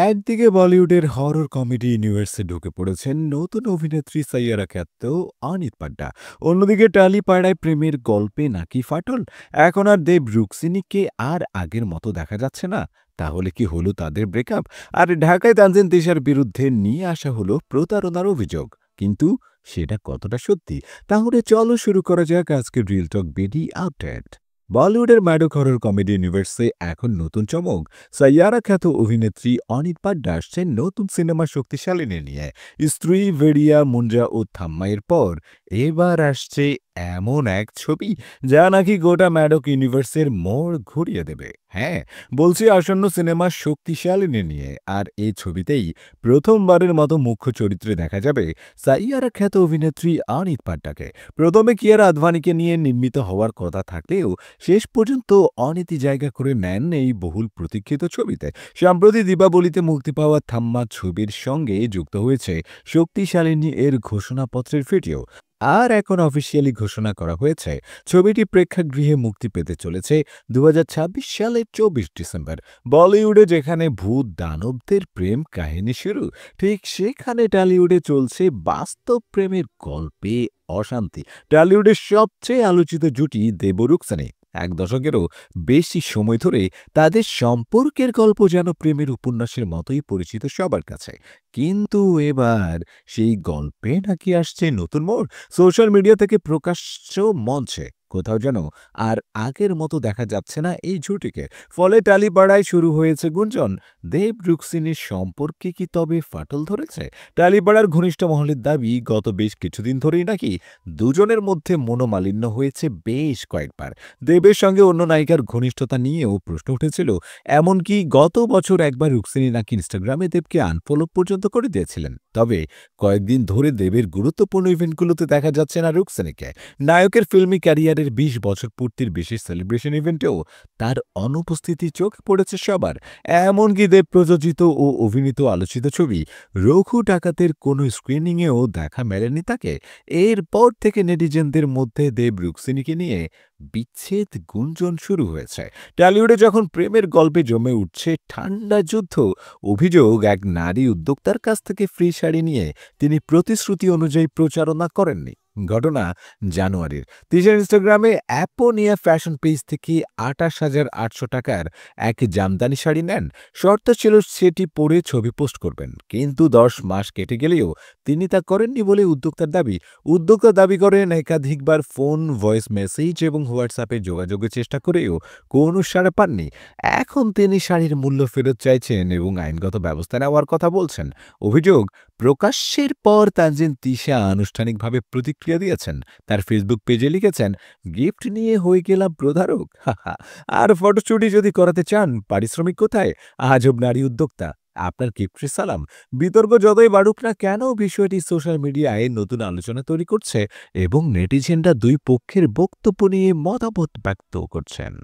একদিকে বলিউডের horror comedy ইউনিভার্সে ঢুকে পড়েছেন নতুন অভিনেত্রী সাইয়ারা খ্যাত অনিত পাড্ডা। অন্যদিকে টালিপাড়ায় প্রেমের গল্পে নাকি ফাটল। এখন আর দেব রুক্সিনীকে আর আগের মতো দেখা যাচ্ছে না। তাহলে কি হলো তাদের ব্রেকআপ? আর ঢাকায় তানজিন তিশার বিরুদ্ধে নিয়ে আসা হলো প্রতারণার অভিযোগ, কিন্তু সেটা কতটা সত্যি? তাহলে চলো শুরু করা যাক আজকের রিল টক বিডি আপডেট। বলিউডের ম্যাডো হরর কমেডি ইউনিভার্সে এখন নতুন চমক। সাইয়ারা খ্যাত অভিনেত্রী অনিত পাড্ডা আসছেন নতুন সিনেমা শক্তিশালিনী নিয়ে। স্ত্রী ভেড়িয়া মুন্ডা ও থাম্মাইয়ের পর এবার আসছে এমন এক ছবি যা নাকি গোটা ম্যাডক ইউনিভার্সের মোড় ঘুরিয়ে দেবে। হ্যাঁ, বলছি আসন্ন সিনেমা শক্তিশালিনী নিয়ে। আর এই ছবিতেই প্রথমবারের মতো মুখ্য চরিত্রে দেখা যাবে সাইয়ারা খ্যাত অভিনেত্রী অনিত পাড্ডাকে। প্রথমে কিয়ারা আদভানিকে নিয়ে নির্মিত হওয়ার কথা থাকলেও শেষ পর্যন্ত অনীতি জায়গা করে নেন এই বহুল প্রতীক্ষিত ছবিতে। সম্প্রতি দীপাবলিতে মুক্তি পাওয়া থাম্মা ছবির সঙ্গে যুক্ত হয়েছে শক্তিশালিনী এর ঘোষণাপত্রের ভিডিও। আর এখন অফিসিয়ালি ঘোষণা করা হয়েছে ছবিটি প্রেক্ষাগৃহে মুক্তি পেতে চলেছে 2026 সালের 24 ডিসেম্বর। বলিউডে যেখানে ভূত দানবদের প্রেম কাহিনী শুরু, ঠিক সেখানে টলিউডে চলছে বাস্তব প্রেমের গল্পে অশান্তি। টলিউডের সবচেয়ে আলোচিত জুটি দেব রুক্সানি। এক দশকেরও বেশি সময় ধরে তাদের সম্পর্কের গল্প যেন প্রেমের উপন্যাসের মতোই পরিচিত সবার কাছে। কিন্তু এবার সেই গল্পে নাকি আসছে নতুন মোড়। সোশ্যাল মিডিয়া থেকে প্রকাশ্য মঞ্চে কোথাও যেন আর আগের মতো দেখা যাচ্ছে না এই জুটিকে। ফলে টালিপাড়ায় শুরু হয়েছে গুঞ্জন, দেব রুক্সিনীর সম্পর্কে কি তবে ফাটল ধরেছে? টালিপাড়ার ঘনিষ্ঠ মহলের দাবি, গত বেশ কিছুদিন ধরেই নাকি দুজনের মধ্যে মনোমালিন্য হয়েছে বেশ কয়েকবার। দেবের সঙ্গে অন্য নায়িকার ঘনিষ্ঠতা নিয়েও প্রশ্ন উঠেছিল। এমনকি গত বছর একবার রুক্সিনী নাকি ইনস্টাগ্রামে দেবকে আনফলো পর্যন্ত করে দিয়েছিলেন। তবে কয়েকদিন ধরে দেবের গুরুত্বপূর্ণ ইভেন্টগুলোতে দেখা যাচ্ছে না রুক্সিনীকে। নায়কের ফিল্মি ক্যারিয়ারের 20 বছর পূর্তির বিশেষ সেলিব্রেশন ইভেন্টেও তার অনুপস্থিতি চোখে পড়েছে সবার। এমনকি দেব প্রযোজিত ও অভিনীত আলোচিত ছবি রঘু ডাকাতের কোনো স্ক্রিনিংয়েও দেখা মেলেনি তাকে। এরপর থেকে নেটিজেনদের মধ্যে দেব রুক্সিনীকে নিয়ে বিচ্ছেদ গুঞ্জন শুরু হয়েছে। টলিউডে যখন প্রেমের গল্পে জমে উঠছে ঠান্ডা যুদ্ধ, অভিযোগ এক নারী উদ্যোক্তার কাছ থেকে ফ্রি শাড়ি নিয়ে তিনি প্রতিশ্রুতি অনুযায়ী প্রচারণা করেননি। ঘটনা জানুয়ারির। তিশার ইনস্টাগ্রামে অ্যাপোনিয়া ফ্যাশন পেজ থেকে 28,800 টাকার এক জামদানি শাড়ি নেন। শর্ত ছিল সেটি পরে ছবি পোস্ট করবেন, কিন্তু 10 মাস কেটে গেলেও তিনি তা করেননি বলে উদ্যোক্তার দাবি। উদ্যোক্তা দাবি করেন একাধিকবার ফোন, ভয়েস মেসেজ এবং হোয়াটসঅ্যাপে যোগাযোগের চেষ্টা করেও কোনো সাড়া পাননি। এখন তিনি শাড়ির মূল্য ফেরত চাইছেন এবং আইনগত ব্যবস্থা নেওয়ার কথা বলছেন। অভিযোগ প্রকাশ্যের পর তানজিন তিশা আনুষ্ঠানিকভাবে প্রতিক্রিয়া দিয়েছেন। তার ফেসবুক পেজে লিখেছেন, গিফট নিয়ে হয়ে গেলাম প্রতারক। আর ফটোশুটই যদি করাতে চান, পারিশ্রমিক কোথায়? আজব নারী উদ্যোক্তা, আপনার গিফটে সালাম। বিতর্ক যতই বাড়ুক না কেন, বিষয়টি সোশ্যাল মিডিয়ায় নতুন আলোচনা তৈরি করছে এবং নেটিজেনরা দুই পক্ষের বক্তব্য নিয়ে মতামত ব্যক্ত করছেন।